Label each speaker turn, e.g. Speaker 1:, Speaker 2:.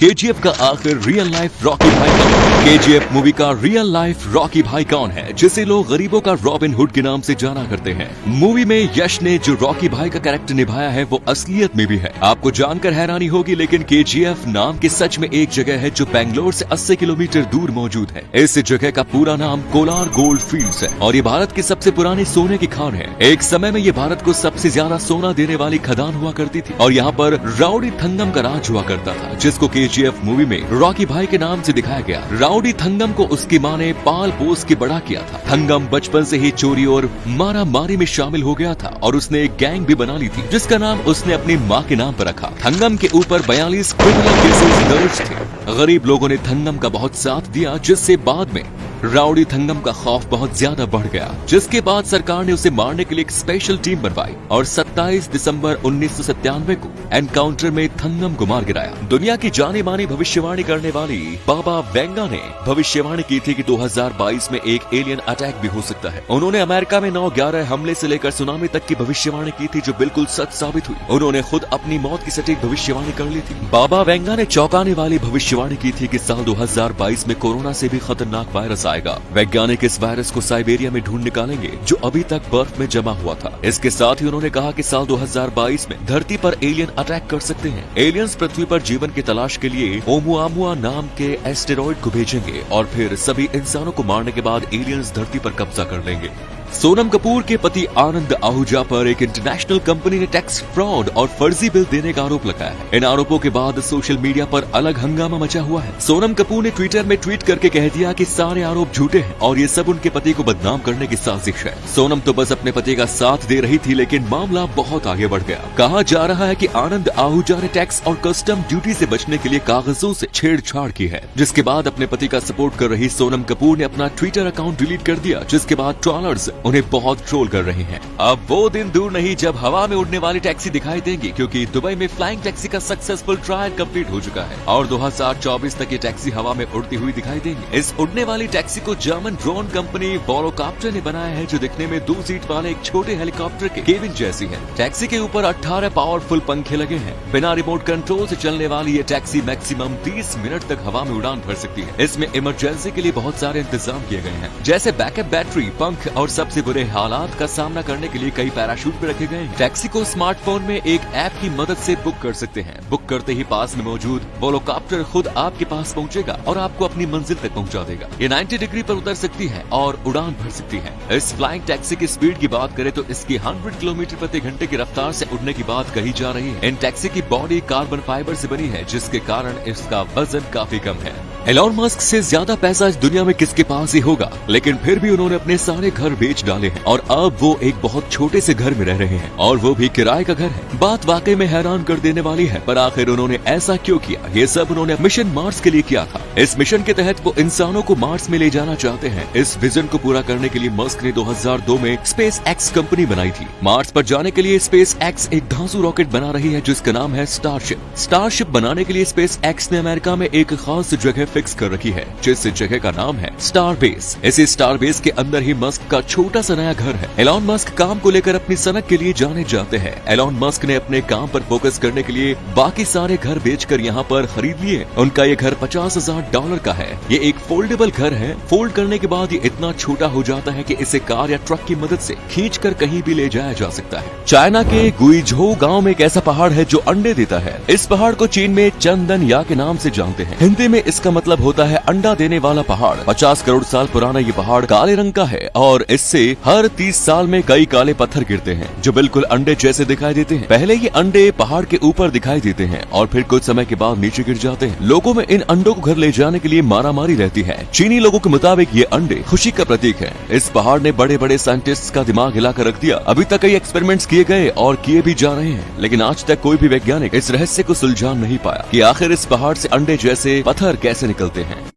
Speaker 1: KGF का आखिर real life Rocky भाई कौन है? केजीएफ मूवी का रियल लाइफ रॉकी भाई कौन है, जिसे लोग गरीबों का रॉबिन हुड के नाम से जाना करते हैं। मूवी में यश ने जो रॉकी भाई का कैरेक्टर निभाया है वो असलियत में भी है। आपको जानकर हैरानी होगी, लेकिन केजीएफ नाम की सच में एक जगह है जो बेंगलोर से 80 किलोमीटर दूर मौजूद है। इस जगह का पूरा नाम कोलार गोल्ड फील्ड्स है और ये भारत की सबसे पुरानी सोने की खान है। एक समय में ये भारत को सबसे ज्यादा सोना देने वाली खदान हुआ करती थी और यहाँ पर राउडी थंगम का राज हुआ करता था, जिसको केजीएफ मूवी में रॉकी भाई के नाम से दिखाया गया। राउडी थंगम को उसकी मां ने पाल पोस के बड़ा किया था। थंगम बचपन से ही चोरी और मारा मारी में शामिल हो गया था और उसने एक गैंग भी बना ली थी, जिसका नाम उसने अपनी मां के नाम पर रखा। थंगम के ऊपर 42 क्रिमिनल केसेस दर्ज थे। गरीब लोगों ने थंगम का बहुत साथ दिया, जिससे बाद में राउडी थंगम का खौफ बहुत ज्यादा बढ़ गया, जिसके बाद सरकार ने उसे मारने के लिए एक स्पेशल टीम बनवाई और 27 दिसंबर 1997 को एनकाउंटर में थंगम को मार गिराया। दुनिया की जानी मानी भविष्यवाणी करने वाली बाबा वेंगा ने भविष्यवाणी की थी कि 2022 में एक एलियन अटैक भी हो सकता है। उन्होंने अमेरिका में 9/11 हमले से लेकर सुनामी तक की भविष्यवाणी की थी, जो बिल्कुल सच साबित हुई। उन्होंने खुद अपनी मौत की सटीक भविष्यवाणी कर ली थी। बाबा वेंगा ने चौंकाने वाली भविष्यवाणी की थी कि साल 2022 में कोरोना से भी खतरनाक वायरस आएगा। वैज्ञानिक इस वायरस को साइबेरिया में ढूंढ निकालेंगे, जो अभी तक बर्फ में जमा हुआ था। इसके साथ ही उन्होंने कहा कि साल 2022 में धरती पर एलियन अटैक कर सकते हैं। एलियंस पृथ्वी पर जीवन की तलाश के लिए ओमुआमुआ नाम के एस्टेरॉइड को भेजेंगे और फिर सभी इंसानों को मारने के बाद एलियंस धरती पर कब्जा कर लेंगे। सोनम कपूर के पति आनंद आहूजा पर एक इंटरनेशनल कंपनी ने टैक्स फ्रॉड और फर्जी बिल देने का आरोप लगाया है। इन आरोपों के बाद सोशल मीडिया पर अलग हंगामा मचा हुआ है। सोनम कपूर ने ट्विटर में ट्वीट करके कह दिया कि सारे आरोप झूठे हैं और ये सब उनके पति को बदनाम करने की साजिश है। सोनम तो बस अपने पति का साथ दे रही थी, लेकिन मामला बहुत आगे बढ़ गया। कहा जा रहा है कि आनंद आहूजा ने टैक्स और कस्टम ड्यूटी से बचने के लिए कागजों से छेड़छाड़ की है, जिसके बाद अपने पति का सपोर्ट कर रही सोनम कपूर ने अपना ट्विटर अकाउंट डिलीट कर दिया, जिसके बाद ट्रोलर्स उन्हें बहुत ट्रोल कर रहे हैं। अब वो दिन दूर नहीं जब हवा में उड़ने वाली टैक्सी दिखाई देंगी, क्योंकि दुबई में फ्लाइंग टैक्सी का सक्सेसफुल ट्रायल कंप्लीट हो चुका है और 2024 तक ये टैक्सी हवा में उड़ती हुई दिखाई देंगी। इस उड़ने वाली टैक्सी को जर्मन ड्रोन कंपनी वोलोकॉप्टर ने बनाया है, जो दिखने में 2 सीट वाले एक छोटे हेलीकॉप्टर के केबिन जैसी है। टैक्सी के ऊपर 18 पावरफुल पंखे लगे हैं। बिना रिमोट कंट्रोल से चलने वाली ये टैक्सी मैक्सिमम 30 मिनट तक हवा में उड़ान भर सकती है। इसमें इमरजेंसी के लिए बहुत सारे इंतजाम किए गए हैं, जैसे बैकअप बैटरी, पंख और सबसे बुरे हालात का सामना करने के लिए कई पैराशूट भी रखे गए हैं। टैक्सी को स्मार्टफोन में एक ऐप की मदद से बुक कर सकते हैं। बुक करते ही पास में मौजूद वोलोकॉप्टर खुद आपके पास पहुंचेगा और आपको अपनी मंजिल तक पहुंचा देगा। ये 90 डिग्री पर उतर सकती है और उड़ान भर सकती है। इस फ्लाइंग टैक्सी की स्पीड की बात करें तो इसकी 100 किलोमीटर प्रति घंटे की रफ्तार से उड़ने की बात कही जा रही है। इन टैक्सी की बॉडी कार्बन फाइबर से बनी है, जिसके कारण इसका वजन काफी कम है। एलॉन मस्क से ज्यादा पैसा इस दुनिया में किसके पास ही होगा, लेकिन फिर भी उन्होंने अपने सारे घर बेच डाले हैं और अब वो एक बहुत छोटे से घर में रह रहे हैं और वो भी किराए का घर है। बात वाकई में हैरान कर देने वाली है, पर आखिर उन्होंने ऐसा क्यों किया? ये सब उन्होंने मिशन मार्स के लिए किया था। इस मिशन के तहत वो इंसानों को मार्स में ले जाना चाहते हैं। इस विजन को पूरा करने के लिए मस्क ने 2002 में स्पेस एक्स कंपनी बनाई थी। मार्स पर जाने के लिए स्पेस एक्स एक धांसू रॉकेट बना रही है, जिसका नाम है स्टारशिप। स्टारशिप बनाने के लिए स्पेस एक्स ने अमेरिका में एक खास जगह फिक्स कर रखी है, जिस जगह का नाम है स्टार बेस। इसी स्टार बेस के अंदर ही मस्क का छोटा सा नया घर है। एलॉन मस्क काम को लेकर अपनी सनक के लिए जाने जाते हैं। एलॉन मस्क ने अपने काम पर फोकस करने के लिए बाकी सारे घर बेचकर यहाँ पर खरीद लिए। उनका ये घर $50,000 का है। ये एक फोल्डेबल घर है। फोल्ड करने के बाद ये इतना छोटा हो जाता है कि इसे कार या ट्रक की मदद से खींचकर कहीं भी ले जाया जा सकता है। चाइना के गुइझोउ गांव में एक ऐसा पहाड़ है जो अंडे देता है। इस पहाड़ को चीन में चंदन या के नाम से जानते हैं। हिंदी में इसका मतलब होता है अंडा देने वाला पहाड़। 50 करोड़ साल पुराना ये पहाड़ काले रंग का है और इससे हर 30 साल में कई काले पत्थर गिरते हैं, जो बिल्कुल अंडे जैसे दिखाई देते हैं। पहले ये अंडे पहाड़ के ऊपर दिखाई देते हैं और फिर कुछ समय के बाद नीचे गिर जाते हैं। लोगों में इन अंडों को घर ले जाने के लिए मारामारी रहती है। चीनी लोगों के मुताबिक ये अंडे खुशी का प्रतीक है। इस पहाड़ ने बड़े बड़े साइंटिस्ट्स का दिमाग हिलाकर रख दिया। अभी तक कई एक्सपेरिमेंट्स किए गए और किए भी जा रहे हैं, लेकिन आज तक कोई भी वैज्ञानिक इस रहस्य को सुलझा नहीं पाया कि आखिर इस पहाड़ से अंडे जैसे पत्थर कैसे निकलते हैं।